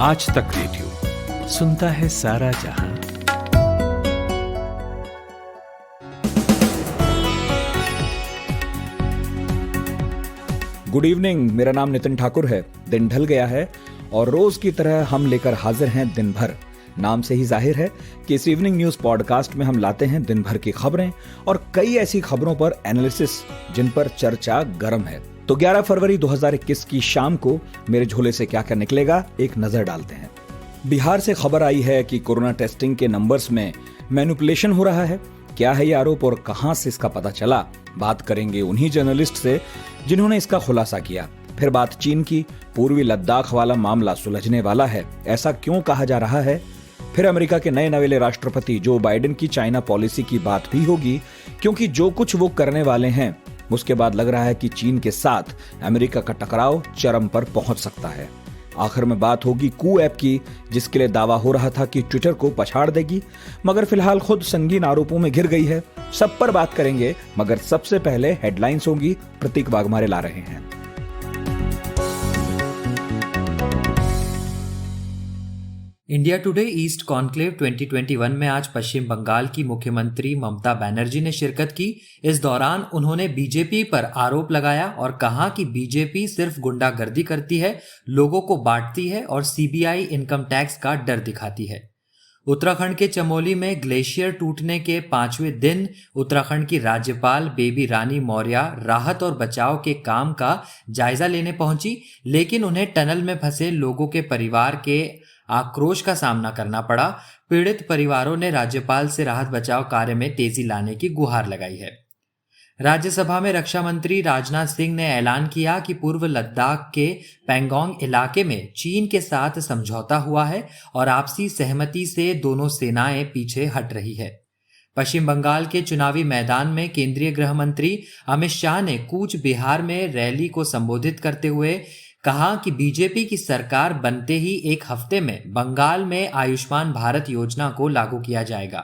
आज तक रेडियो सुनता है सारा जहां। गुड इवनिंग, मेरा नाम नितिन ठाकुर है। दिन ढल गया है और रोज की तरह हम लेकर हाजिर हैं दिन भर। नाम से ही जाहिर है कि इस इवनिंग न्यूज पॉडकास्ट में हम लाते हैं दिन भर की खबरें और कई ऐसी खबरों पर एनालिसिस जिन पर चर्चा गर्म है। तो 11 फरवरी 2021 की शाम को मेरे झोले से क्या क्या निकलेगा, एक नजर डालते हैं। बिहार से खबर आई है कि कोरोना टेस्टिंग के नंबर्स में मैनिपुलेशन हो रहा है। क्या है ये आरोप और कहां से इसका पता चला, बात करेंगे उन्हीं जर्नलिस्ट से जिन्होंने इसका खुलासा किया। फिर बात चीन की, पूर्वी लद्दाख वाला मामला सुलझने वाला है, ऐसा क्यों कहा जा रहा है। फिर अमेरिका के नए नवेले राष्ट्रपति जो बाइडेन की चाइना पॉलिसी की बात भी होगी, क्योंकि जो कुछ वो करने वाले हैं उसके बाद लग रहा है कि चीन के साथ अमेरिका का टकराव चरम पर पहुंच सकता है। आखिर में बात होगी कू ऐप की, जिसके लिए दावा हो रहा था कि ट्विटर को पछाड़ देगी, मगर फिलहाल खुद संगीन आरोपों में घिर गई है। सब पर बात करेंगे, मगर सबसे पहले हेडलाइंस होंगी, प्रतीक वाघमारे ला रहे हैं। इंडिया टुडे ईस्ट कॉन्क्लेव 2021 में आज पश्चिम बंगाल की मुख्यमंत्री ममता बनर्जी ने शिरकत की। इस दौरान उन्होंने बीजेपी पर आरोप लगाया और कहा कि बीजेपी सिर्फ गुंडागर्दी करती है, लोगों को बांटती है और सीबीआई इनकम टैक्स का डर दिखाती है। उत्तराखंड के चमोली में ग्लेशियर टूटने के 5वें दिन उत्तराखंड की राज्यपाल बेबी रानी मौर्य राहत और बचाव के काम का जायजा लेने पहुंची, लेकिन उन्हें टनल में फंसे लोगों के परिवार के आक्रोश का सामना करना पड़ा। पीड़ित परिवारों ने राज्यपाल से राहत बचाव कार्य में तेजी लाने की गुहार लगाई है। राज्यसभा में रक्षा मंत्री राजनाथ सिंह ने ऐलान किया कि पूर्व लद्दाख के पैंगोंग इलाके में चीन के साथ समझौता हुआ है और आपसी सहमति से दोनों सेनाएं पीछे हट रही है। पश्चिम बंगाल के चुनावी मैदान में केंद्रीय गृह मंत्री अमित शाह ने कूच बिहार में रैली को संबोधित करते हुए कहा कि बीजेपी की सरकार बनते ही एक हफ्ते में बंगाल में आयुष्मान भारत योजना को लागू किया जाएगा।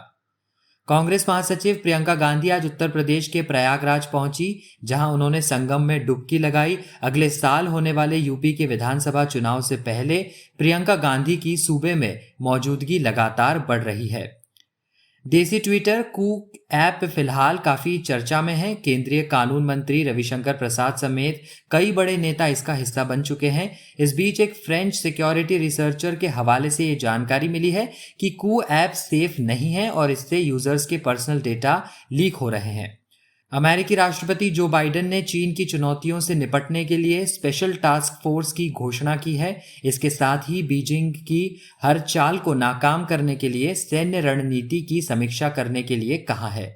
कांग्रेस महासचिव प्रियंका गांधी आज उत्तर प्रदेश के प्रयागराज पहुंची, जहां उन्होंने संगम में डुबकी लगाई। अगले साल होने वाले यूपी के विधानसभा चुनाव से पहले प्रियंका गांधी की सूबे में मौजूदगी लगातार बढ़ रही है। देसी ट्विटर कू ऐप फिलहाल काफी चर्चा में है। केंद्रीय कानून मंत्री रविशंकर प्रसाद समेत कई बड़े नेता इसका हिस्सा बन चुके हैं। इस बीच एक फ्रेंच सिक्योरिटी रिसर्चर के हवाले से ये जानकारी मिली है कि कू ऐप सेफ नहीं है और इससे यूजर्स के पर्सनल डेटा लीक हो रहे हैं। अमेरिकी राष्ट्रपति जो बाइडेन ने चीन की चुनौतियों से निपटने के लिए स्पेशल टास्क फोर्स की घोषणा की है। इसके साथ ही बीजिंग की हर चाल को नाकाम करने के लिए सैन्य रणनीति की समीक्षा करने के लिए कहा है।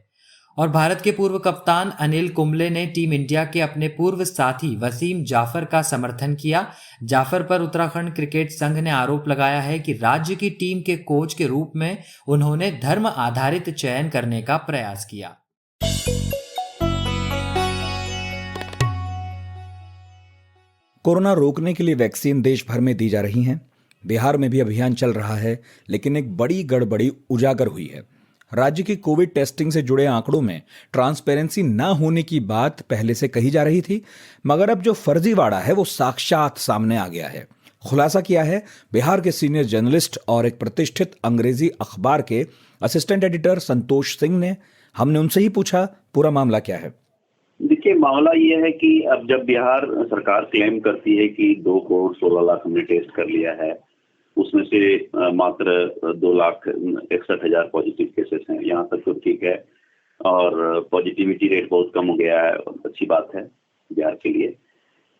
और भारत के पूर्व कप्तान अनिल कुंबले ने टीम इंडिया के अपने पूर्व साथी वसीम जाफर का समर्थन किया। जाफर पर उत्तराखंड क्रिकेट संघ ने आरोप लगाया है कि राज्य की टीम के कोच के रूप में उन्होंने धर्म आधारित चयन करने का प्रयास किया। कोरोना रोकने के लिए वैक्सीन देश भर में दी जा रही हैं। बिहार में भी अभियान चल रहा है, लेकिन एक बड़ी गड़बड़ी उजागर हुई है। राज्य की कोविड टेस्टिंग से जुड़े आंकड़ों में ट्रांसपेरेंसी न होने की बात पहले से कही जा रही थी, मगर अब जो फर्जीवाड़ा है वो साक्षात सामने आ गया है। खुलासा किया है बिहार के सीनियर जर्नलिस्ट और एक प्रतिष्ठित अंग्रेजी अखबार के असिस्टेंट एडिटर संतोष सिंह ने। हमने उनसे ही पूछा पूरा मामला क्या है। देखिए, मामला ये है कि अब जब बिहार सरकार क्लेम करती है कि 2 करोड़ 16 लाख हमने टेस्ट कर लिया है, उसमें से मात्र 2,61,000 पॉजिटिव केसेस हैं, यहाँ तक तो ठीक है और पॉजिटिविटी रेट बहुत कम हो गया है, अच्छी बात है बिहार के लिए।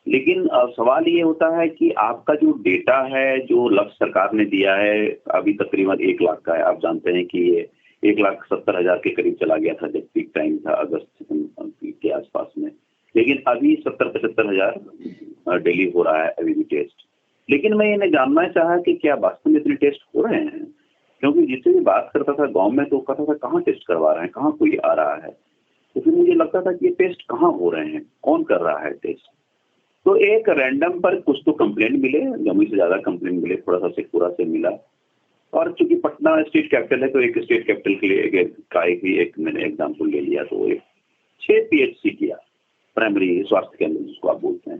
लेकिन अब सवाल ये होता है कि आपका जो डेटा है, जो लक्ष्य सरकार ने दिया है, अभी तकरीबन 1 लाख का है। आप जानते हैं कि ये 1,70,000 के करीब चला गया था जब पीक टाइम था अगस्त के आसपास में, लेकिन अभी 70-75 हजार डेली हो रहा है अभी भी टेस्ट। लेकिन मैं ये जानना चाहा कि क्या वास्तव में इतने टेस्ट हो रहे हैं, क्योंकि जिससे भी बात करता था गांव में तो कहता था कहाँ टेस्ट करवा रहे हैं, कहाँ कोई आ रहा है। तो फिर मुझे लगता था कि ये टेस्ट कहाँ हो रहे हैं, कौन कर रहा है टेस्ट। तो एक रैंडम पर कुछ तो कंप्लेंट मिले, जमीन से ज्यादा कंप्लेंट मिले, थोड़ा सा शेखपुरा से मिला। और चूंकि पटना स्टेट कैपिटल है तो एक स्टेट कैपिटल के लिए एक मैंने एग्जाम्पल ले लिया, तो एक 6 PHC किया, प्राइमरी स्वास्थ्य केंद्र जिसको आप बोलते हैं।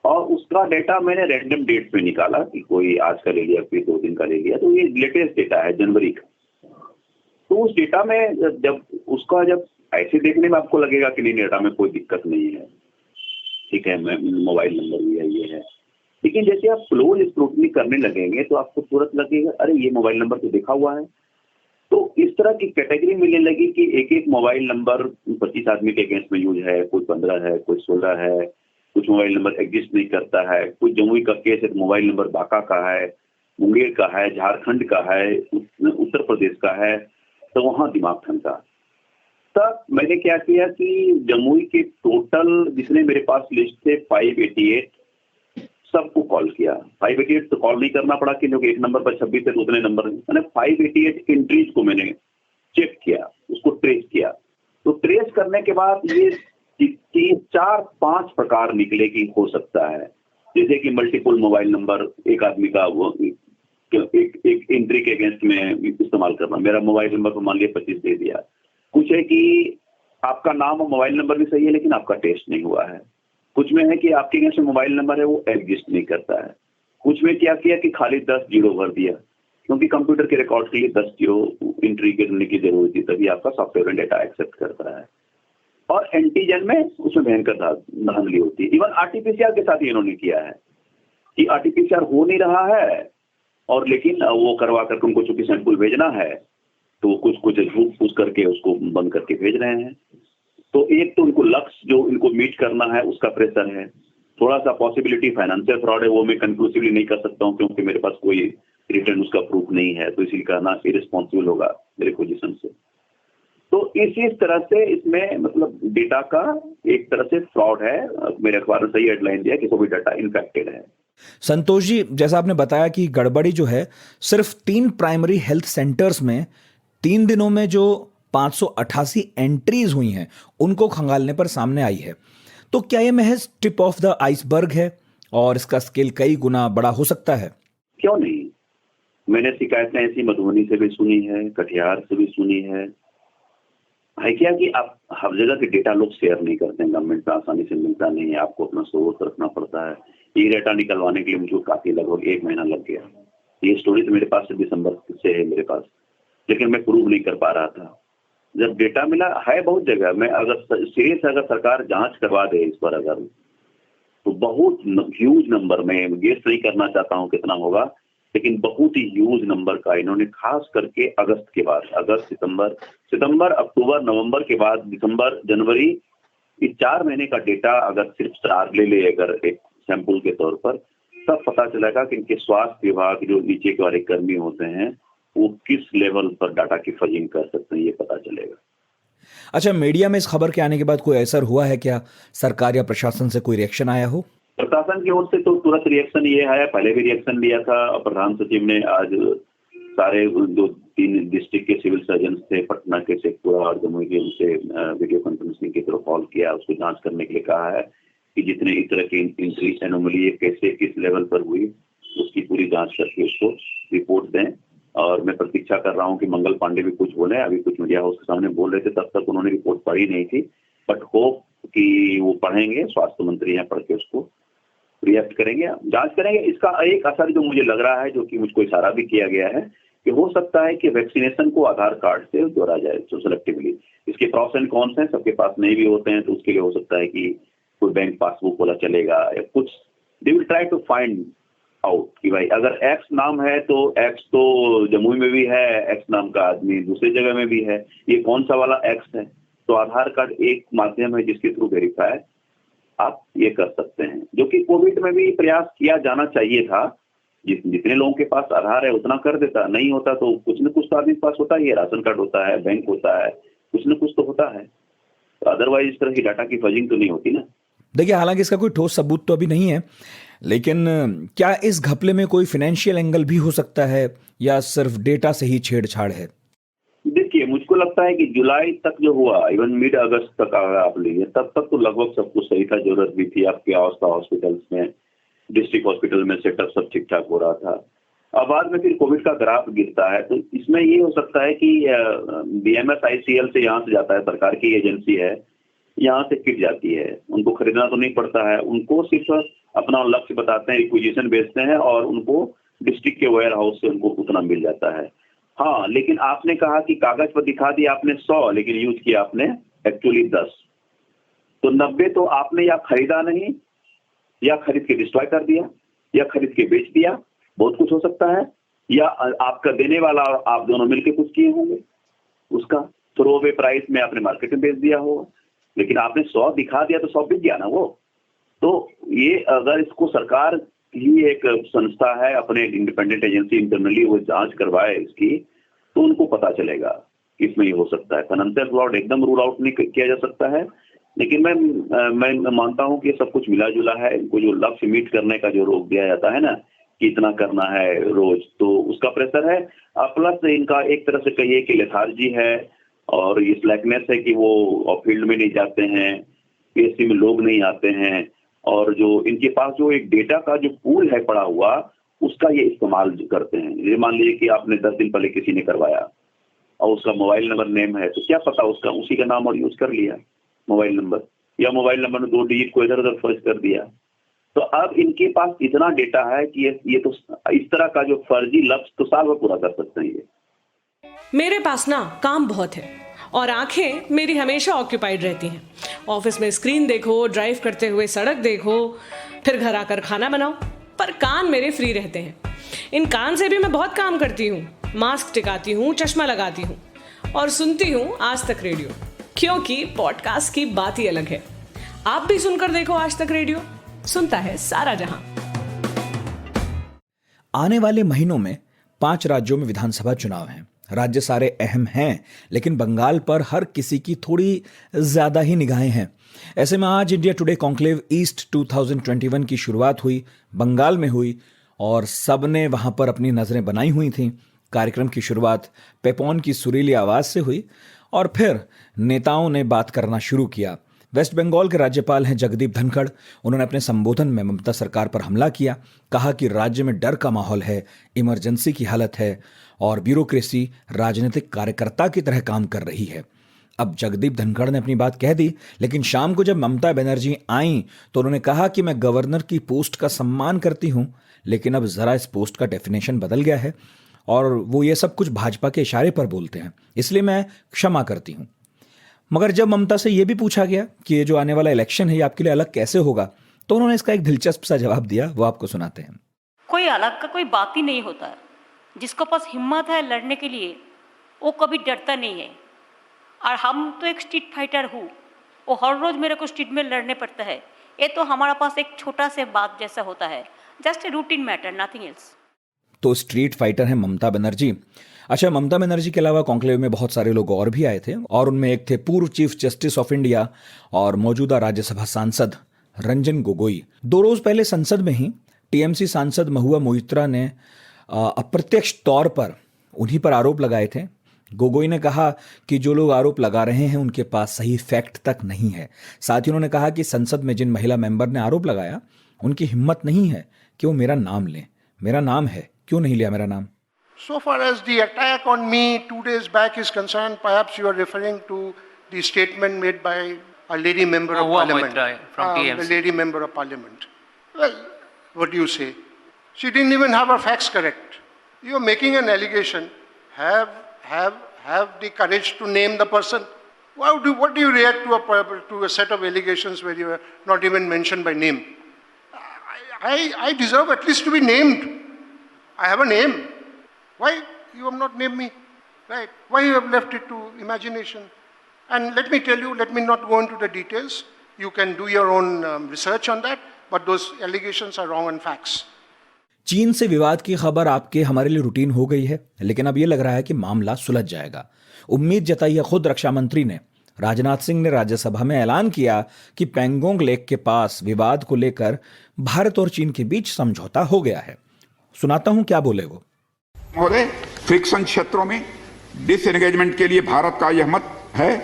और उसका डेटा मैंने रैंडम डेट पे निकाला कि कोई आज का ले लिया, कोई 2 दिन का ले लिया, तो ये लेटेस्ट डेटा है जनवरी का। तो उस डेटा में जब ऐसे देखने में आपको लगेगा कि नहीं, डेटा में कोई दिक्कत नहीं है, ठीक है, मोबाइल नंबर भी है, ये है। लेकिन जैसे आप क्लोज स्क्रूटनी करने लगेंगे तो आपको तुरंत लगेगा अरे ये मोबाइल नंबर तो देखा हुआ है। तो इस तरह की कैटेगरी मिलने लगी कि एक एक मोबाइल नंबर 25 आदमी के अगेंस्ट में यूज है, कोई 15 है, कोई 16 है, कुछ मोबाइल नंबर एग्जिस्ट नहीं करता है, कुछ जमुई का केस है तो मोबाइल नंबर बांका का है, मुंगेर का है, झारखंड का है, उत्तर प्रदेश का है, तो वहां दिमाग ठनका। तब मैंने क्या किया कि जमुई के टोटल जितने मेरे पास लिस्ट थे 588 सबको कॉल किया। 588 तो कॉल नहीं करना पड़ा क्योंकि एक नंबर पर 26 है तो उतने नंबर, मैंने 588 एंट्रीज को मैंने चेक किया, उसको ट्रेस किया। तो ट्रेस करने के बाद ये 4-5 प्रकार निकले कि हो सकता है, जैसे कि मल्टीपल मोबाइल नंबर एक आदमी का वो एक एंट्री के अगेंस्ट में इस्तेमाल करना। मेरा मोबाइल नंबर मान लिया 25 दे दिया। कुछ है कि आपका नाम और मोबाइल नंबर भी सही है लेकिन आपका टेस्ट नहीं हुआ है। कुछ में है कि आपके अगेंस्ट मोबाइल नंबर है वो एग्जिस्ट नहीं करता है। कुछ में क्या किया कि खाली 10 जीरो भर दिया, क्योंकि कंप्यूटर के रिकॉर्ड के लिए 10 जीरो एंट्री करने की जरूरत थी, तभी आपका सॉफ्टवेयर में डेटा एक्सेप्ट करता है। और एंटीजन में उसमें भयंकर धांधली होती है। इवन आरटीपीसीआर के साथ इन्होंने किया है कि आरटीपीसीआर हो नहीं रहा है और लेकिन वो करवा करके उनको चूंकि सैंपल भेजना है तो कुछ झूठ फूस करके उसको बंद करके भेज रहे हैं। तो एक तो उनको लक्ष्य जो इनको मीट करना है उसका प्रेशर है, थोड़ा सा पॉसिबिलिटी फाइनेंशियल फ्रॉड है, वो मैं कंक्लूसिवली नहीं कर सकता हूँ क्योंकि मेरे पास कोई रिटर्न उसका प्रूफ नहीं है, तो इसीलिए कहना इरिस्पॉन्सिबल होगा मेरे पोजीशन से। तो इसी तरह से इसमें मतलब डेटा का एक तरह से फ्रॉड है। मेरे अखबार में सही हेडलाइन दिया कि कोई डाटा इन्फेक्टेड है। संतोष जी, जैसा आपने बताया कि गड़बड़ी जो है सिर्फ 3 प्राइमरी हेल्थ सेंटर्स में 3 दिनों में जो 588 एंट्रीज हुई हैं उनको खंगालने पर सामने आई है, तो क्या ये महज टिप ऑफ द आइसबर्ग है और इसका स्केल कई गुना बड़ा हो सकता है? क्यों नहीं, मैंने शिकायतें ऐसी मधुबनी से भी सुनी है, कटिहार से भी सुनी है क्या कि आप हर जगह के डेटा लोग शेयर नहीं करते हैं, गवर्नमेंट में आसानी से मिलता नहीं है, आपको अपना सोर्स रखना पड़ता है। ये डेटा निकलवाने के लिए मुझे काफी लगभग 1 महीना लग गया। ये स्टोरी तो मेरे पास से दिसंबर से है मेरे पास, लेकिन मैं प्रूव नहीं कर पा रहा था। जब डेटा मिला है बहुत जगह में, अगर सीरियस अगर सरकार जांच करवा दे इस पर अगर, तो बहुत ह्यूज नंबर में, गेस नहीं करना चाहता हूं कितना होगा, लेकिन बहुत ही ह्यूज नंबर का इन्होंने खास करके अगस्त के बाद, अगस्त सितंबर अक्टूबर नवंबर के बाद दिसंबर जनवरी, इस 4 महीने का डेटा अगर सिर्फ 4 ले अगर एक सैंपल के तौर पर, तब पता चलेगा कि इनके स्वास्थ्य विभाग जो नीचे के वाले कर्मी होते हैं वो किस लेवल पर डाटा की फजिंग कर सकते हैं, ये पता चलेगा। अच्छा, मीडिया में इस खबर के आने के बाद कोई असर हुआ है क्या? सरकार या प्रशासन से कोई रिएक्शन आया हो? प्रशासन की ओर से तो तुरंत रिएक्शन ये आया, पहले भी रिएक्शन लिया था। प्रधान सचिव ने आज सारे जो 3 डिस्ट्रिक्ट के सिविल सर्जन थे, पटना के, शेखपुरा और जमुई के, उनसे वीडियो कॉन्फ्रेंसिंग के थ्रू कॉल किया, उसको जांच करने के लिए कहा है कि जितने इस तरह की इंक्रीज एनोमली कैसे किस लेवल पर हुई उसकी पूरी जांच करके उसको रिपोर्ट दें। और मैं प्रतीक्षा कर रहा हूं कि मंगल पांडे भी कुछ बोले, अभी कुछ मीडिया हाउस के सामने बोल रहे थे, तब तक उन्होंने रिपोर्ट पढ़ी नहीं थी, बट होप कि वो पढ़ेंगे, स्वास्थ्य मंत्री हैं, पढ़ के उसको रिएक्ट करेंगे, जांच करेंगे। इसका एक असर जो मुझे लग रहा है, जो कि मुझको इशारा भी किया गया है, कि हो सकता है कि वैक्सीनेशन को आधार कार्ड से जोड़ा जाए तो सेलेक्टिवली। इसके प्रॉस एंड कॉन्स हैं, सबके पास नहीं भी होते हैं, तो उसके लिए हो सकता है कि कोई बैंक पासबुक वाला चलेगा या कुछ, they will try to find out कि भाई अगर एक्स नाम है तो एक्स तो जमुई में भी है, एक्स नाम का आदमी दूसरी जगह में भी है, ये कौन सा वाला एक्स है। तो आधार कार्ड एक माध्यम है जिसके थ्रू वेरीफाई आप ये कर सकते हैं, जो कि कोविड में भी प्रयास किया जाना चाहिए था। जितने लोगों के पास आधार है उतना कर देता, नहीं होता तो कुछ न कुछ तो आदमी के पास होता ही है, राशन कार्ड होता है, बैंक होता है, कुछ न कुछ तो होता है। तो अदरवाइज इस तरह की डाटा की फजिंग तो नहीं होती ना। देखिए, हालांकि इसका कोई ठोस सबूत तो अभी नहीं है, लेकिन क्या इस घपले में कोई फाइनेंशियल एंगल भी हो सकता है या सिर्फ डेटा से ही छेड़छाड़ है? देखिए, मुझको लगता है कि जुलाई तक जो हुआ, इवन मिड अगस्त तक अगर आप लीजिए, तब तक तो लगभग सब कुछ सही था, जरूरत भी थी। आपके अवस्था हॉस्पिटल्स में, डिस्ट्रिक्ट हॉस्पिटल में सेटअप सब ठीक ठाक हो रहा था। अब बाद में फिर कोविड का ग्राफ गिरता है, तो इसमें ये हो सकता है कि BMS-ICL से यहाँ से जाता है, सरकार की एजेंसी है, यहाँ से किट जाती है, उनको खरीदना तो नहीं पड़ता है, उनको सिर्फ अपना लक्ष्य बताते हैं, रिक्विजिशन बेचते हैं और उनको डिस्ट्रिक्ट के वेयर हाउस से उनको उतना मिल जाता है। हाँ, लेकिन आपने कहा कि कागज पर दिखा दिया आपने 100, लेकिन यूज किया आपने एक्चुअली 10, तो 90 तो आपने या खरीदा नहीं, या खरीद के डिस्ट्रॉय कर दिया, या खरीद के बेच दिया, बहुत कुछ हो सकता है, या आपका देने वाला और आप दोनों मिलकर कुछ किए होंगे, उसका थ्रो अवे प्राइस में आपने मार्केट में बेच दिया होगा, लेकिन आपने 100 दिखा दिया तो 100 बिक गया ना वो। तो ये अगर इसको सरकार ही एक संस्था है, अपने इंडिपेंडेंट एजेंसी इंटरनली वो जांच करवाए इसकी, तो उनको पता चलेगा कि इसमें ये हो सकता है। फाइनेंशियल फ्रॉड एकदम रूल आउट नहीं किया जा सकता है, लेकिन मैं मानता हूं कि ये सब कुछ मिला जुला है। इनको जो लक्ष्य मीट करने का जो रोक दिया जाता है ना कि इतना करना है रोज, तो उसका प्रेशर है। प्लस इनका एक तरह से कहिए कि लेथार्जी है और ये स्लैकनेस है कि वो फील्ड में नहीं जाते हैं, पीएससी में लोग नहीं आते हैं, और जो इनके पास जो एक डेटा का जो पूल है पड़ा हुआ उसका ये इस्तेमाल करते हैं। ये मान लीजिए कि आपने 10 दिन पहले किसी ने करवाया और उसका मोबाइल नंबर नेम है, तो क्या पता उसका उसी का नाम और यूज कर लिया मोबाइल नंबर, या मोबाइल नंबर में 2 डिजिट को इधर उधर फर्ज कर दिया। तो अब इनके पास इतना डेटा है कि ये तो इस तरह का जो फर्जी लक्ष्य तो साल भर पूरा कर सकते हैं ये। मेरे पास ना काम बहुत है और आंखें मेरी हमेशा ऑक्यूपाइड रहती हैं। ऑफिस में स्क्रीन देखो, ड्राइव करते हुए सड़क देखो, फिर घर आकर खाना बनाओ, पर कान मेरे फ्री रहते हैं। इन कान से भी मैं बहुत काम करती हूँ, मास्क टिकाती हूँ, चश्मा लगाती हूँ और सुनती हूँ आज तक रेडियो, क्योंकि पॉडकास्ट की बात ही अलग है। आप भी सुनकर देखो आज तक रेडियो, सुनता है सारा जहां। आने वाले महीनों में 5 राज्यों में विधानसभा चुनाव हैं। राज्य सारे अहम हैं, लेकिन बंगाल पर हर किसी की थोड़ी ज्यादा ही निगाहें हैं। ऐसे में आज इंडिया टुडे कॉन्क्लेव ईस्ट 2021 की शुरुआत हुई, बंगाल में हुई और सबने वहां पर अपनी नजरें बनाई हुई थीं। कार्यक्रम की शुरुआत पेपॉन की सुरीली आवाज से हुई और फिर नेताओं ने बात करना शुरू किया। वेस्ट बंगाल के राज्यपाल हैं जगदीप धनखड़। उन्होंने अपने संबोधन में ममता सरकार पर हमला किया, कहा कि राज्य में डर का माहौल है, इमरजेंसी की हालत है और ब्यूरोक्रेसी राजनीतिक कार्यकर्ता की तरह काम कर रही है। अब जगदीप धनखड़ ने अपनी बात कह दी, लेकिन शाम को जब ममता बनर्जी आईं तो उन्होंने कहा कि मैं गवर्नर की पोस्ट का सम्मान करती हूं, लेकिन अब जरा इस पोस्ट का डेफिनेशन बदल गया है और वो ये सब कुछ भाजपा के इशारे पर बोलते हैं, इसलिए मैं क्षमा करती हूं। मगर जब ममता से यह भी पूछा गया कि ये जो आने वाला इलेक्शन है ये आपके लिए अलग कैसे होगा, तो उन्होंने इसका एक दिलचस्प सा जवाब दिया, वो आपको सुनाते हैं। कोई अलग का कोई बात ही नहीं होता है। जिसके पास हिम्मत है लड़ने के लिए वो कभी डरता नहीं है। और हम तो एक स्ट्रीट फाइटर हूँ, वो हर रोज मेरे को स्ट्रीट में लड़ने पड़ता है। ये तो हमारा पास एक छोटा से बात जैसा होता है, just a routine matter, nothing else. तो स्ट्रीट फाइटर है ममता बनर्जी। अच्छा, ममता बनर्जी के अलावा कॉन्क्लेव में बहुत सारे लोग और भी आए थे और उनमें एक थे पूर्व चीफ जस्टिस ऑफ इंडिया और मौजूदा राज्यसभा सांसद रंजन गोगोई। 2 रोज पहले संसद में ही टीएमसी सांसद महुआ मोइत्रा ने अप्रत्यक्ष तौर पर उन्हीं पर आरोप लगाए थे। गोगोई ने कहा कि जो लोग आरोप लगा रहे हैं उनके पास सही फैक्ट तक नहीं है। साथ ही उन्होंने कहा कि संसद में जिन महिला मेंबर ने आरोप लगाया उनकी हिम्मत नहीं है कि वो मेरा नाम लें। मेरा नाम है, क्यों नहीं लिया मेरा नाम? So far as the attack on me 2 days back is concerned, perhaps you are referring to the statement made by a lady member of parliament. From TMC. The lady member of parliament. Well, what do you say? She didn't even have her facts correct. You are making an allegation. Have the courage to name the person. What do you react to a set of allegations where you are not even mentioned by name? I deserve at least to be named. I have a name. Why you have not named me? Right? Why you have left it to imagination? And let me tell you, let me not go into the details. You can do your own research on that, but those allegations are wrong on facts. चीन से विवाद की खबर आपके हमारे लिए routine हो गई है, लेकिन अब यह लग रहा है कि मामला सुलझ जाएगा। उम्मीद जताई है खुद रक्षा मंत्री ने। राजनाथ सिंह ने राज्यसभा में ऐलान किया कि पेंगोंग लेक के पास विवाद को लेकर भारत और चीन के बीच समझौता हो गया है। सुनाता हूं क्या बोले वो। महोदय, फ्रिक्शन क्षेत्रों में डिसएंगेजमेंट के लिए भारत का यह मत है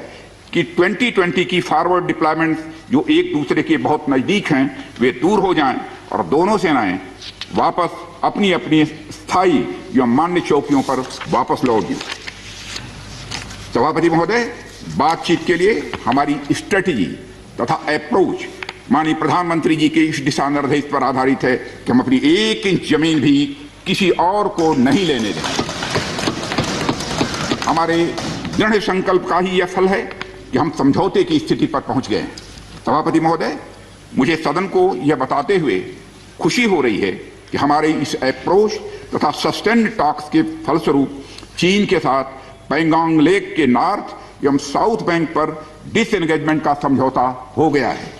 कि 2020 की फॉरवर्ड डिप्लॉयमेंट जो एक दूसरे के बहुत नजदीक हैं वे दूर हो जाएं और दोनों सेनाएं वापस अपनी अपनी स्थायी या मान्य चौकियों पर वापस लौट गई। सभापति महोदय, बातचीत के लिए हमारी स्ट्रेटेजी तथा अप्रोच माननीय प्रधानमंत्री जी के इस दिशा निर्देश पर आधारित है कि हम अपनी 1 इंच जमीन भी किसी और को नहीं लेने देंगे। हमारे दृढ़ संकल्प का ही यह फल है कि हम समझौते की स्थिति पर पहुंच गए हैं। सभापति महोदय, मुझे सदन को यह बताते हुए खुशी हो रही है कि हमारे इस अप्रोच तथा सस्टेन्ड टॉक्स के फलस्वरूप चीन के साथ पैंगोंग लेक के नॉर्थ एवं साउथ बैंक पर डिसएंगेजमेंट का समझौता हो गया है।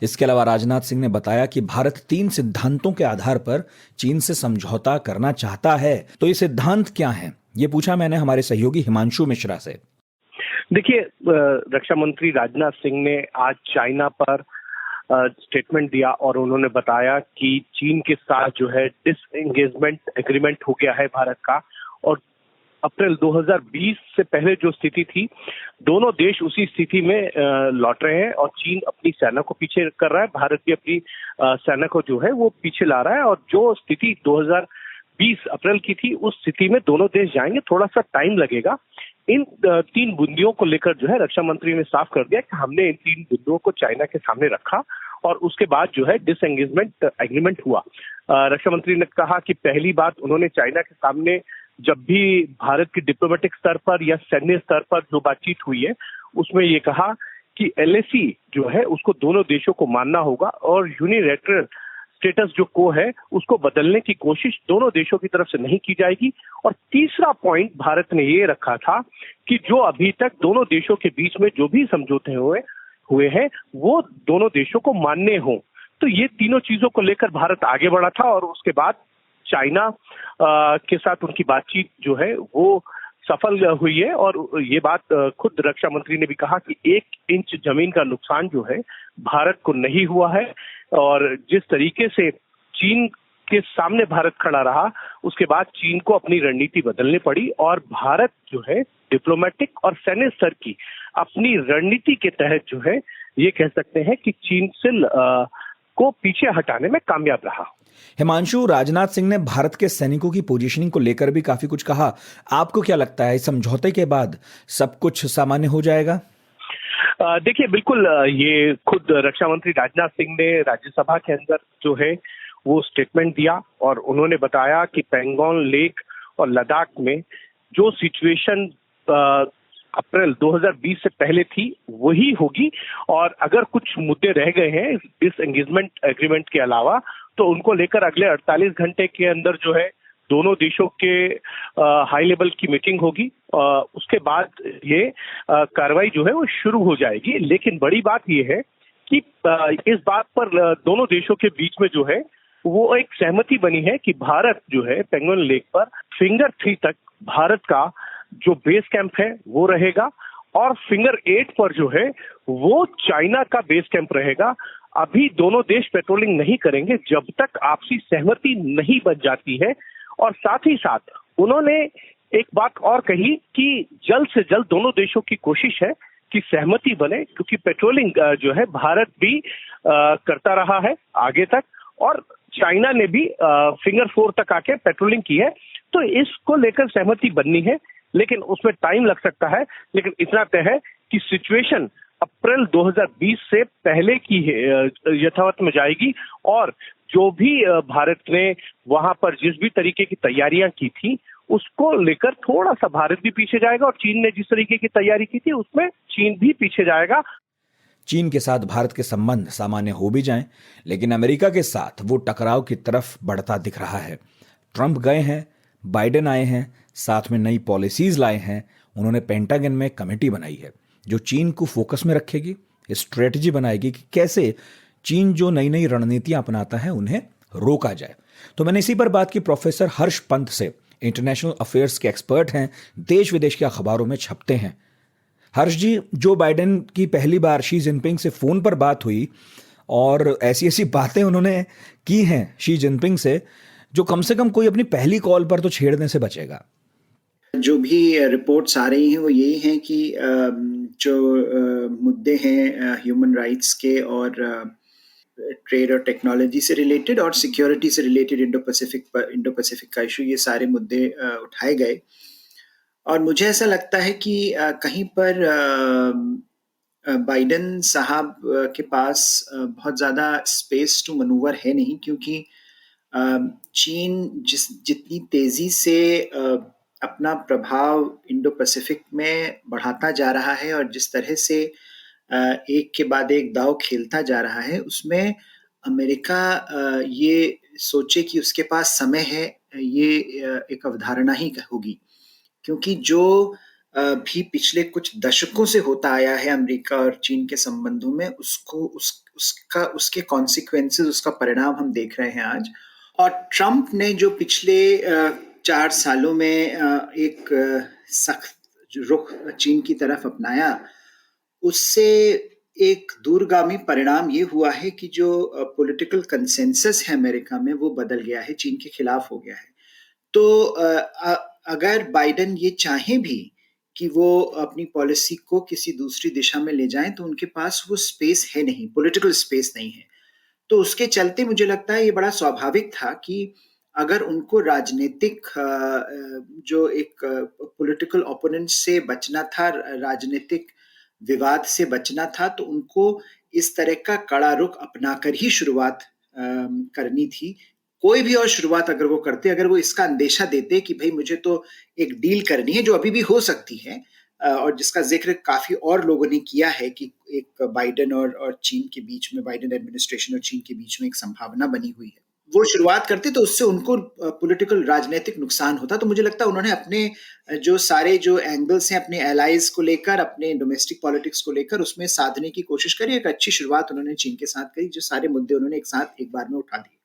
इसके अलावा राजनाथ सिंह ने बताया कि भारत 3 सिद्धांतों के आधार पर चीन से समझौता करना चाहता है। तो ये सिद्धांत क्या हैं? ये पूछा मैंने हमारे सहयोगी हिमांशु मिश्रा से। देखिए, रक्षा मंत्री राजनाथ सिंह ने आज चाइना पर स्टेटमेंट दिया और उन्होंने बताया कि चीन के साथ जो है डिसएंगेजमेंट एग्रीमेंट हो गया है भारत का, और अप्रैल 2020 से पहले जो स्थिति थी, दोनों देश उसी स्थिति में लौट रहे हैं और चीन अपनी सेना को पीछे कर रहा है, भारत भी अपनी सेना को जो है वो पीछे ला रहा है, और जो स्थिति 2020 अप्रैल की थी उस स्थिति में दोनों देश जाएंगे। थोड़ा सा टाइम लगेगा। इन 3 बिंदुओं को लेकर जो है रक्षा मंत्री ने साफ कर दिया कि हमने इन 3 बिंदुओं को चाइना के सामने रखा और उसके बाद जो है डिसएंगेजमेंट एग्रीमेंट हुआ। रक्षा मंत्री ने कहा कि पहली बात उन्होंने चाइना के सामने जब भी भारत की डिप्लोमेटिक स्तर पर या सैन्य स्तर पर जो बातचीत हुई है उसमें ये कहा कि LAC जो है उसको दोनों देशों को मानना होगा और यूनिलैटरल स्टेटस जो को है उसको बदलने की कोशिश दोनों देशों की तरफ से नहीं की जाएगी। और तीसरा पॉइंट भारत ने ये रखा था कि जो अभी तक दोनों देशों के बीच में जो भी समझौते हुए हैं वो दोनों देशों को मानने हों। तो ये तीनों चीजों को लेकर भारत आगे बढ़ा था और उसके बाद चाइना के साथ उनकी बातचीत जो है वो सफल हुई है। और ये बात खुद रक्षा मंत्री ने भी कहा कि 1 इंच जमीन का नुकसान जो है भारत को नहीं हुआ है, और जिस तरीके से चीन के सामने भारत खड़ा रहा उसके बाद चीन को अपनी रणनीति बदलनी पड़ी और भारत जो है डिप्लोमेटिक और सैन्य स्तर की अपनी रणनीति के तहत जो है ये कह सकते हैं कि चीन से को पीछे हटाने में कामयाब रहा। हिमांशु, राजनाथ सिंह ने भारत के सैनिकों की पोजीशनिंग को लेकर भी काफी कुछ कहा। आपको क्या लगता है, इस समझौते के बाद सब कुछ सामान्य हो जाएगा? देखिए, बिल्कुल ये खुद रक्षा मंत्री राजनाथ सिंह ने राज्यसभा के अंदर जो है वो स्टेटमेंट दिया और उन्होंने बताया कि पैंगोंग लेक और लद्दाख में जो सिचुएशन अप्रैल 2020 से पहले थी वही होगी, और अगर कुछ मुद्दे रह गए हैं डिसएंगेजमेंट एग्रीमेंट के अलावा तो उनको लेकर अगले 48 घंटे के अंदर जो है दोनों देशों के हाई लेवल की मीटिंग होगी। उसके बाद ये कार्रवाई जो है वो शुरू हो जाएगी। लेकिन बड़ी बात ये है कि इस बात पर दोनों देशों के बीच में जो है वो एक सहमति बनी है कि भारत जो है पैंगोंग लेक पर फिंगर 3 तक भारत का जो बेस कैंप है वो रहेगा और फिंगर 8 पर जो है वो चाइना का बेस कैंप रहेगा। अभी दोनों देश पेट्रोलिंग नहीं करेंगे जब तक आपसी सहमति नहीं बन जाती है। और साथ ही साथ उन्होंने एक बात और कही कि जल्द से जल्द दोनों देशों की कोशिश है कि सहमति बने, क्योंकि पेट्रोलिंग जो है भारत भी करता रहा है आगे तक और चाइना ने भी फिंगर 4 तक आके पेट्रोलिंग की है। तो इसको लेकर सहमति बननी है, लेकिन उसमें टाइम लग सकता है। लेकिन इतना तय है कि सिचुएशन अप्रैल 2020 से पहले की यथावत में जाएगी और जो भी भारत ने वहां पर जिस भी तरीके की तैयारियां की थी उसको लेकर थोड़ा सा भारत भी पीछे जाएगा और चीन ने जिस तरीके की तैयारी की थी उसमें चीन भी पीछे जाएगा। चीन के साथ भारत के संबंध सामान्य हो भी जाएं, लेकिन अमेरिका के साथ वो टकराव की तरफ बढ़ता दिख रहा है। ट्रंप गए हैं, बाइडेन आए हैं, साथ में नई पॉलिसीज लाए हैं। उन्होंने पेंटागन में कमेटी बनाई है जो चीन को फोकस में रखेगी, स्ट्रेटजी बनाएगी कि कैसे चीन जो नई नई रणनीतियां अपनाता है उन्हें रोका जाए। तो मैंने इसी पर बात की प्रोफेसर हर्ष पंत से, इंटरनेशनल अफेयर्स के एक्सपर्ट हैं, देश विदेश के अखबारों में छपते हैं। हर्ष जी, जो बाइडेन की पहली बार शी जिनपिंग से फोन पर बात हुई और ऐसी ऐसी बातें उन्होंने की हैं शी जिनपिंग से, जो कम से कम कोई अपनी पहली कॉल पर तो छेड़ने से बचेगा। जो भी रिपोर्ट्स आ रही हैं वो यही हैं कि जो मुद्दे हैं ह्यूमन राइट्स के और ट्रेड और टेक्नोलॉजी से रिलेटेड और सिक्योरिटी से रिलेटेड इंडो पैसिफिक का इशू, ये सारे मुद्दे उठाए गए। और मुझे ऐसा लगता है कि कहीं पर बाइडेन साहब के पास बहुत ज़्यादा स्पेस टू मनूवर है नहीं, क्योंकि चीन जितनी तेज़ी से अपना प्रभाव इंडो पैसिफिक में बढ़ाता जा रहा है और जिस तरह से एक के बाद एक दांव खेलता जा रहा है, उसमें अमेरिका ये सोचे कि उसके पास समय है, ये एक अवधारणा ही होगी। क्योंकि जो भी पिछले कुछ दशकों से होता आया है अमेरिका और चीन के संबंधों में, उसके कॉन्सिक्वेंसेस, उसका परिणाम हम देख रहे हैं आज। और ट्रंप ने जो पिछले 4 सालों में एक सख्त रुख चीन की तरफ अपनाया, उससे एक दूरगामी परिणाम ये हुआ है कि जो पॉलिटिकल कंसेंसस है अमेरिका में, वो बदल गया है, चीन के खिलाफ हो गया है। तो अगर बाइडेन ये चाहें भी कि वो अपनी पॉलिसी को किसी दूसरी दिशा में ले जाएं, तो उनके पास वो स्पेस है नहीं, पॉलिटिकल स्पेस नहीं है। तो उसके चलते मुझे लगता है ये बड़ा स्वाभाविक था कि अगर उनको राजनीतिक जो एक पॉलिटिकल ओपोनेंट से बचना था, राजनीतिक विवाद से बचना था, तो उनको इस तरह का कड़ा रुख अपनाकर ही शुरुआत करनी थी। कोई भी और शुरुआत अगर वो करते, अगर वो इसका अंदेशा देते कि भाई मुझे तो एक डील करनी है, जो अभी भी हो सकती है और जिसका जिक्र काफी और लोगों ने किया है कि एक बाइडेन और चीन के बीच में, बाइडेन एडमिनिस्ट्रेशन और चीन के बीच में एक संभावना बनी हुई है, वो शुरुआत करते तो उससे उनको पॉलिटिकल राजनीतिक नुकसान होता। तो मुझे लगता है उन्होंने अपने जो सारे जो एंगल्स हैं अपने एलाइज को लेकर, अपने डोमेस्टिक पॉलिटिक्स को लेकर, उसमें साधने की कोशिश करी। एक अच्छी शुरुआत उन्होंने चीन के साथ करी, जो सारे मुद्दे उन्होंने एक साथ एक बार में उठा दिए।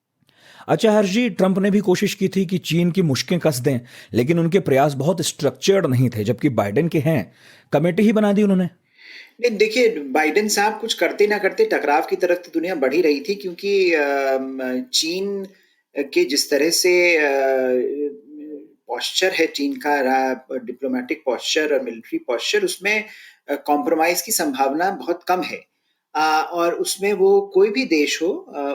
अच्छा हर्ष जी, ट्रंप ने भी कोशिश की थी कि चीन की मुश्कें कस दें, लेकिन उनके प्रयास बहुत स्ट्रक्चर्ड नहीं थे, जबकि बाइडेन के हैं। कमेटी ही बना दी उन्होंने। नहीं, देखिए, बाइडेन साहब कुछ करते ना करते टकराव की तरफ तो दुनिया बढ़ ही रही थी, क्योंकि चीन के जिस तरह से पॉस्चर है चीन का, डिप्लोमेटिक पॉस्चर और मिलिट्री पॉस्चर, उसमें कॉम्प्रोमाइज की संभावना बहुत कम है। और उसमें वो कोई भी देश हो,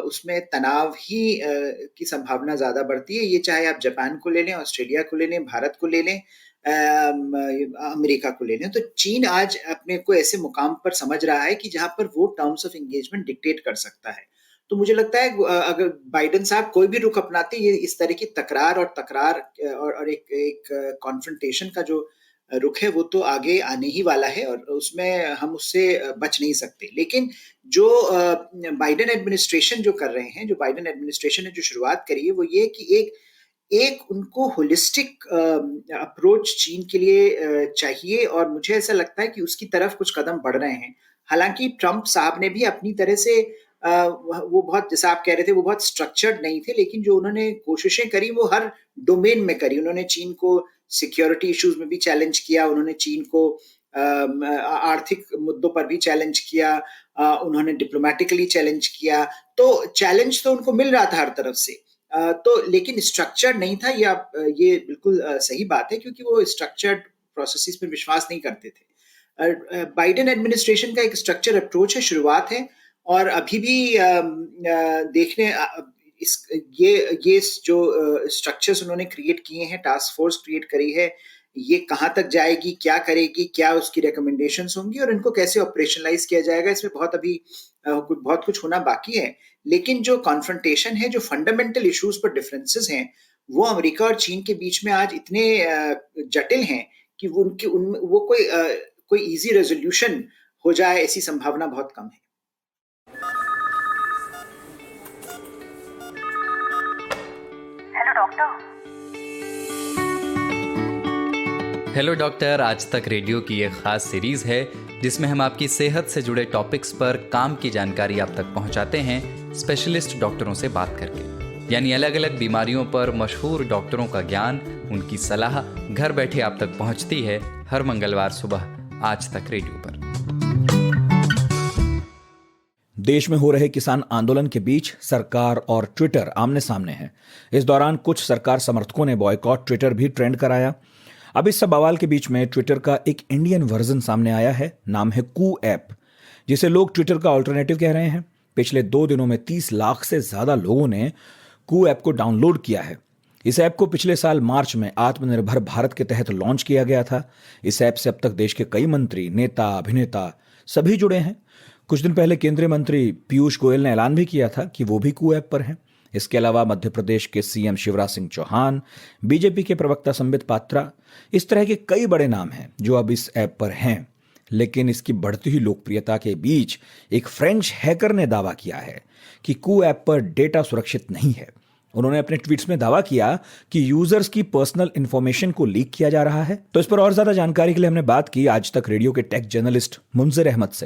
उसमें तनाव ही की संभावना ज्यादा बढ़ती है। ये चाहे आप जापान को ले लें, ऑस्ट्रेलिया को ले लें, भारत को ले लें, अमेरिका को ले लें। तो चीन आज अपने को ऐसे मुकाम पर समझ रहा है कि जहां पर वो टर्म्स ऑफ एंगेजमेंट डिक्टेट कर सकता है। तो मुझे लगता है अगर बाइडेन साहब कोई भी रुख अपनाते, ये इस तरह की तकरार और एक कॉन्फ्रंटेशन का जो रुख है, वो तो आगे आने ही वाला है और उसमें हम उससे बच नहीं सकते। लेकिन जो बाइडेन एडमिनिस्ट्रेशन जो कर रहे हैं, जो बाइडेन एडमिनिस्ट्रेशन ने जो शुरुआत करी है, वो ये कि एक उनको होलिस्टिक अप्रोच चीन के लिए चाहिए, और मुझे ऐसा लगता है कि उसकी तरफ कुछ कदम बढ़ रहे हैं। हालांकि ट्रंप साहब ने भी अपनी तरह से वो बहुत, जैसा आप कह रहे थे, वो बहुत स्ट्रक्चर्ड नहीं थे, लेकिन जो उन्होंने कोशिशें करी वो हर डोमेन में करी। उन्होंने चीन को सिक्योरिटी इश्यूज में भी चैलेंज किया, उन्होंने चीन को आर्थिक मुद्दों पर भी चैलेंज किया, उन्होंने डिप्लोमेटिकली चैलेंज किया। तो चैलेंज तो उनको मिल रहा था हर तरफ से, तो लेकिन स्ट्रक्चर नहीं था। ये बिल्कुल सही बात है, क्योंकि वो स्ट्रक्चर्ड प्रोसेसेस में विश्वास नहीं करते थे। बाइडेन एडमिनिस्ट्रेशन का एक स्ट्रक्चर अप्रोच है, शुरुआत है, और अभी भी देखने ये जो स्ट्रक्चर्स उन्होंने क्रिएट किए हैं, टास्क फोर्स क्रिएट करी है, ये कहाँ तक जाएगी, क्या करेगी, क्या उसकी रिकमेंडेशंस होंगी और इनको कैसे ऑपरेशनलाइज किया जाएगा, इसमें बहुत कुछ होना बाकी है। लेकिन जो कॉन्फ्रंटेशन है, जो फंडामेंटल इश्यूज पर डिफरेंसेस हैं, वो अमेरिका और चीन के बीच में आज इतने जटिल हैं कि वो कोई इजी रेजोल्यूशन हो जाए, ऐसी संभावना बहुत कम है। हेलो डॉक्टर, आज तक रेडियो की एक खास सीरीज है जिसमें हम आपकी सेहत से जुड़े टॉपिक्स पर काम की जानकारी आप तक पहुंचाते हैं स्पेशलिस्ट डॉक्टरों से बात करके। यानी अलग अलग बीमारियों पर मशहूर डॉक्टरों का ज्ञान, उनकी सलाह घर बैठे आप तक पहुंचती है हर मंगलवार सुबह आज तक रेडियो पर। देश में हो रहे किसान आंदोलन के बीच सरकार और ट्विटर आमने सामने हैं। इस दौरान कुछ सरकार समर्थकों ने बॉयकॉट ट्विटर भी ट्रेंड कराया। अब इस सब बवाल के बीच में ट्विटर का एक इंडियन वर्जन सामने आया है, नाम है कू ऐप, जिसे लोग ट्विटर का ऑल्टरनेटिव कह रहे हैं। पिछले 2 दिनों में 30 लाख से ज्यादा लोगों ने कू ऐप को डाउनलोड किया है। इस ऐप को पिछले साल मार्च में आत्मनिर्भर भारत के तहत लॉन्च किया गया था। इस ऐप से अब तक देश के कई मंत्री, नेता, अभिनेता सभी जुड़े हैं। कुछ दिन पहले केंद्रीय मंत्री पीयूष गोयल ने ऐलान भी किया था कि वो भी कू ऐप पर हैं। इसके अलावा मध्य प्रदेश के सीएम शिवराज सिंह चौहान, बीजेपी के प्रवक्ता संबित पात्रा, इस तरह के कई बड़े नाम हैं जो अब इस ऐप पर हैं। लेकिन इसकी बढ़ती हुई लोकप्रियता के बीच एक फ्रेंच हैकर ने दावा किया है कि कू ऐप पर डेटा सुरक्षित नहीं है। उन्होंने अपने ट्वीट्स में दावा किया कि यूजर्स की पर्सनल इंफॉर्मेशन को लीक किया जा रहा है। तो इस पर और ज्यादा जानकारी के लिए हमने बात की आज तक रेडियो के टेक जर्नलिस्ट मुंजिर अहमद से।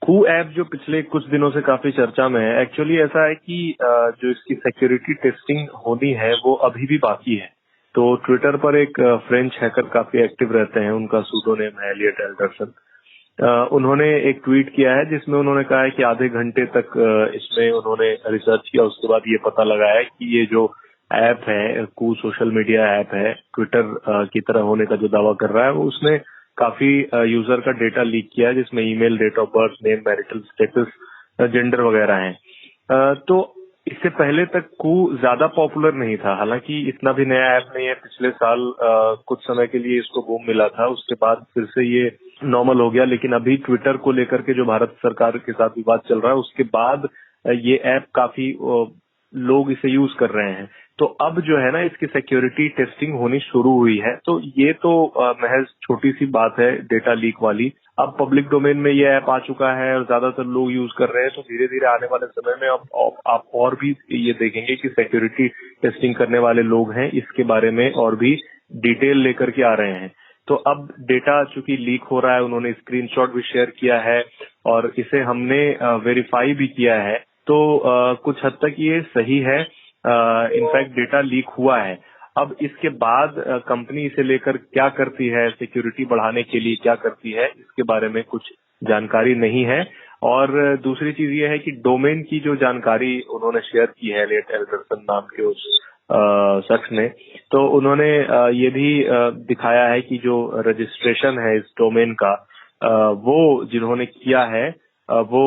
कू ऐप जो पिछले कुछ दिनों से काफी चर्चा में है, एक्चुअली ऐसा है कि जो इसकी सिक्योरिटी टेस्टिंग होनी है वो अभी भी बाकी है। तो ट्विटर पर एक फ्रेंच हैकर काफी एक्टिव रहते हैं, उनका सूडोनेम है एलियट एल्डरसन। उन्होंने एक ट्वीट किया है जिसमें उन्होंने कहा है कि आधे घंटे तक इसमें उन्होंने रिसर्च किया, उसके बाद ये पता लगाया कि ये जो ऐप है, कू सोशल मीडिया ऐप है, ट्विटर की तरह होने का जो दावा कर रहा है, वो उसने काफी यूजर का डेटा लीक किया है, जिसमें email, date of birth, name, marital status, gender वगैरह हैं। तो इससे पहले तक कू ज्यादा पॉपुलर नहीं था, हालांकि इतना भी नया ऐप नहीं है। पिछले साल कुछ समय के लिए इसको बूम मिला था, उसके बाद फिर से ये नॉर्मल हो गया। लेकिन अभी ट्विटर को लेकर के जो भारत सरकार के साथ विवाद चल रहा है, उसके बाद ये ऐप काफी लोग इसे यूज कर रहे हैं। तो अब जो है ना, इसकी सिक्योरिटी टेस्टिंग होनी शुरू हुई है। तो ये तो महज छोटी सी बात है डेटा लीक वाली। अब पब्लिक डोमेन में ये ऐप आ चुका है और ज्यादातर लोग यूज कर रहे हैं। तो धीरे धीरे आने वाले समय में अब आप और भी ये देखेंगे कि सिक्योरिटी टेस्टिंग करने वाले लोग हैं, इसके बारे में और भी डिटेल लेकर के आ रहे हैं। तो अब डेटा चूंकि लीक हो रहा है, उन्होंने स्क्रीनशॉट भी शेयर किया है और इसे हमने वेरीफाई भी किया है। तो कुछ हद तक ये सही है। इनफैक्ट डेटा लीक हुआ है। अब इसके बाद कंपनी इसे लेकर क्या करती है, सिक्योरिटी बढ़ाने के लिए क्या करती है, इसके बारे में कुछ जानकारी नहीं है। और दूसरी चीज ये है कि डोमेन की जो जानकारी उन्होंने शेयर की है एलियट एल्डरसन नाम के उस शख्स ने, तो उन्होंने ये भी दिखाया है कि जो रजिस्ट्रेशन है इस डोमेन का, वो जिन्होंने किया है वो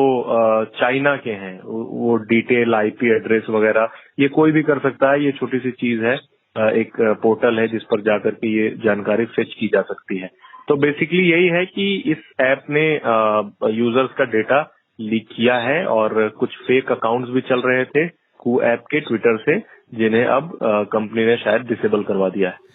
चाइना के हैं। वो डिटेल, आईपी एड्रेस वगैरह ये कोई भी कर सकता है। ये छोटी सी चीज है, एक पोर्टल है जिस पर जाकर के ये जानकारी फेच की जा सकती है। तो बेसिकली यही है कि इस ऐप ने यूजर्स का डेटा लीक किया है और कुछ फेक अकाउंट्स भी चल रहे थे कू ऐप के ट्विटर से, जिन्हें अब कंपनी ने शायद डिसेबल करवा दिया है।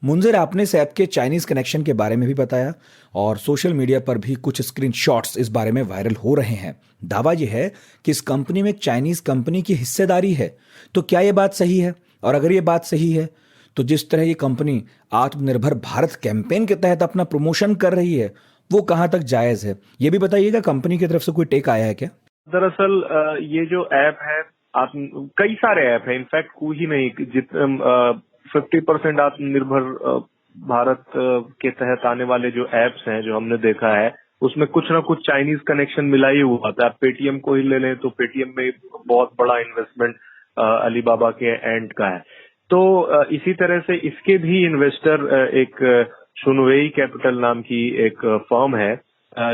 मुंजिर, आपने इस ऐप के चाइनीज कनेक्शन के बारे में भी बताया और सोशल मीडिया पर भी कुछ स्क्रीनशॉट्स इस बारे में वायरल हो रहे हैं। दावा यह है कि इस कंपनी में एक चाइनीज कंपनी की हिस्सेदारी है। तो क्या यह बात सही है? और अगर ये बात सही है तो जिस तरह ये कंपनी आत्मनिर्भर भारत कैंपेन के तहत अपना प्रमोशन कर रही है, वो कहां तक जायज है? ये भी बताइएगा, कंपनी की तरफ से कोई टेक आया है क्या? दरअसल ये जो ऐप है, कई सारे ऐप है, इनफैक्ट कू ही नहीं, 50% आत्मनिर्भर भारत के तहत आने वाले जो एप्स हैं जो हमने देखा है, उसमें कुछ ना कुछ चाइनीज कनेक्शन मिला ही हुआ था। आप पेटीएम को ही ले लें तो पेटीएम में बहुत बड़ा इन्वेस्टमेंट अलीबाबा के एंड का है। तो इसी तरह से इसके भी इन्वेस्टर एक शुनवेई कैपिटल नाम की एक फर्म है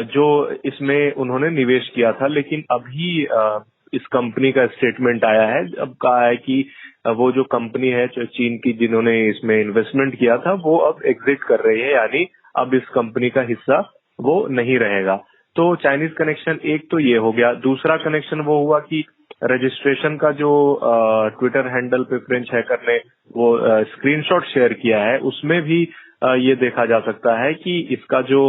जो इसमें उन्होंने निवेश किया था। लेकिन अभी इस कंपनी का स्टेटमेंट आया है, अब कहा है कि वो जो कंपनी है जो चीन की जिन्होंने इसमें इन्वेस्टमेंट किया था, वो अब एग्जिट कर रही है, यानी अब इस कंपनी का हिस्सा वो नहीं रहेगा। तो चाइनीज कनेक्शन एक तो ये हो गया। दूसरा कनेक्शन वो हुआ कि रजिस्ट्रेशन का जो ट्विटर हैंडल पे फ्रेंच हैकर ने वो स्क्रीनशॉट शेयर किया है, उसमें भी ये देखा जा सकता है कि इसका जो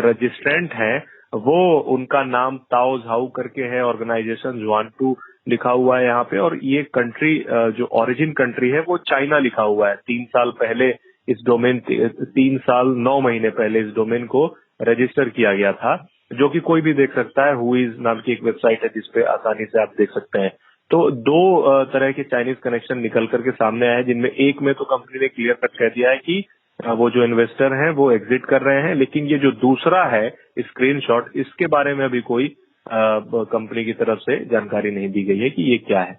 रजिस्ट्रेंट है वो उनका नाम ताओ झाऊ करके है, ऑर्गेनाइजेशन जुआनटू लिखा हुआ है यहाँ पे, और ये कंट्री जो ओरिजिन कंट्री है वो चाइना लिखा हुआ है। 3 साल पहले इस डोमेन 3 साल 9 महीने पहले इस डोमेन को रजिस्टर किया गया था, जो कि कोई भी देख सकता है। हुईज नाम की एक वेबसाइट है जिसपे आसानी से आप देख सकते हैं। तो 2 तरह के चाइनीज कनेक्शन निकल करके सामने आए, जिनमें एक में तो कंपनी ने क्लियर कट कह दिया है कि वो जो इन्वेस्टर हैं वो एग्जिट कर रहे हैं। लेकिन ये जो दूसरा है स्क्रीनशॉट, इसके बारे में अभी कोई कंपनी की तरफ से जानकारी नहीं दी गई है कि ये क्या है।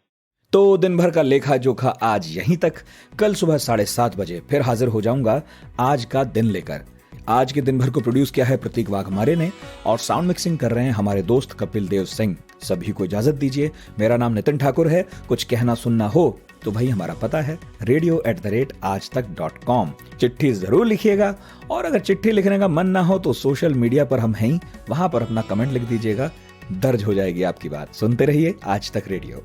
तो दिन भर का लेखा जोखा आज यहीं तक। कल सुबह 7:30 बजे फिर हाजिर हो जाऊंगा आज का दिन लेकर। आज के दिन भर को प्रोड्यूस किया है प्रतीक वाघमारे ने और साउंड मिक्सिंग कर रहे हैं हमारे दोस्त कपिल देव सिंह। सभी को इजाजत दीजिए। मेरा नाम नितिन ठाकुर है। कुछ कहना सुनना हो तो भाई हमारा पता है radio@aajtak.com। चिट्ठी जरूर लिखिएगा, और अगर चिट्ठी लिखने का मन ना हो तो सोशल मीडिया पर हम हैं, वहां पर अपना कमेंट लिख दीजिएगा, दर्ज हो जाएगी आपकी बात। सुनते रहिए आज तक रेडियो।